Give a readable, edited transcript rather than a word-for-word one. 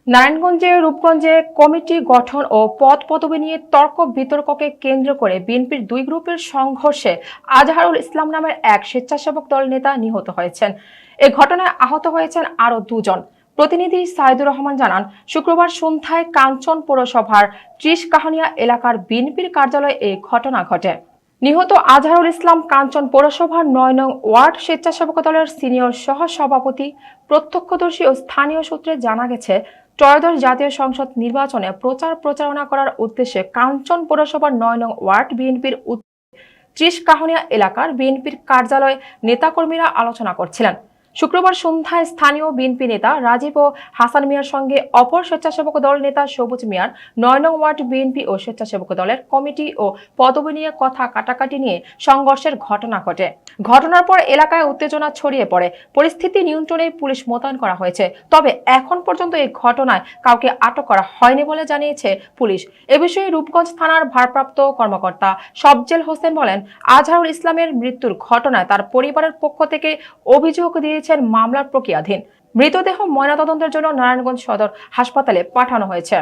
নারায়ণগঞ্জে রূপগঞ্জে কমিটি গঠন ও পদ পদবি নিয়ে তর্ক বিতর্ককে কেন্দ্র করে বিএনপির দুই গ্রুপের সংঘর্ষে আজহারুল ইসলাম নামের এক স্বেচ্ছাসেবক দল নেতা নিহত হয়েছেন। এ ঘটনায় আহত হয়েছেন আরও দুজন। প্রতিনিধি সাইদুর রহমান জানান, শুক্রবার সন্ধ্যায় কাঞ্চন পৌরসভার ৩০ কাহানিয়া এলাকার বিএনপির কার্যালয়ে এই ঘটনা ঘটে। নিহত আজহারুল ইসলাম কাঞ্চন পৌরসভার ৯ নং ওয়ার্ড স্বেচ্ছাসেবক দলের সিনিয়র সহ সভাপতি। প্রত্যক্ষদর্শী ও স্থানীয় সূত্রে জানা গেছে, ত্রয়োদশ জাতীয় সংসদ নির্বাচনে প্রচারণা করার উদ্দেশ্যে কাঞ্চন পৌরসভার ৯ নং ওয়ার্ড বিএনপির ৩০ কাহনিয়া এলাকার বিএনপির কার্যালয়ে নেতাকর্মীরা আলোচনা করছিলেন। শুক্রবার সন্ধ্যায় স্থানীয় বিএনপি নেতা রাজীব ও হাসান মিয়ার সঙ্গে অপর স্বেচ্ছাসেবক দল নেতা সবুজ মিয়ার ৯ নং ওয়ার্ড বিএনপি ও স্বেচ্ছাসেবক দলের কমিটি ও পদবি নিয়ে কথা কাটাকাটি নিয়ে সংঘর্ষের ঘটনা ঘটে। ঘটনার পর এলাকায় উত্তেজনা ছড়িয়ে পড়ে। পরিস্থিতি নিয়ন্ত্রণে পুলিশ মোতায়েন করা হয়েছে। তবে এখন পর্যন্ত এই ঘটনায় কাউকে আটক করা হয়নি বলে জানিয়েছে পুলিশ। এ বিষয়ে রূপগঞ্জ থানার ভারপ্রাপ্ত কর্মকর্তা সবজেল হোসেন বলেন, আজহারুল ইসলামের মৃত্যুর ঘটনায় তার পরিবারের পক্ষ থেকে অভিযোগ দিয়েছেন মামলার প্রক্রিয়াধীন। মৃতদেহ ময়নাতদন্তের জন্য নারায়ণগঞ্জ সদর হাসপাতালে পাঠানো হয়েছে।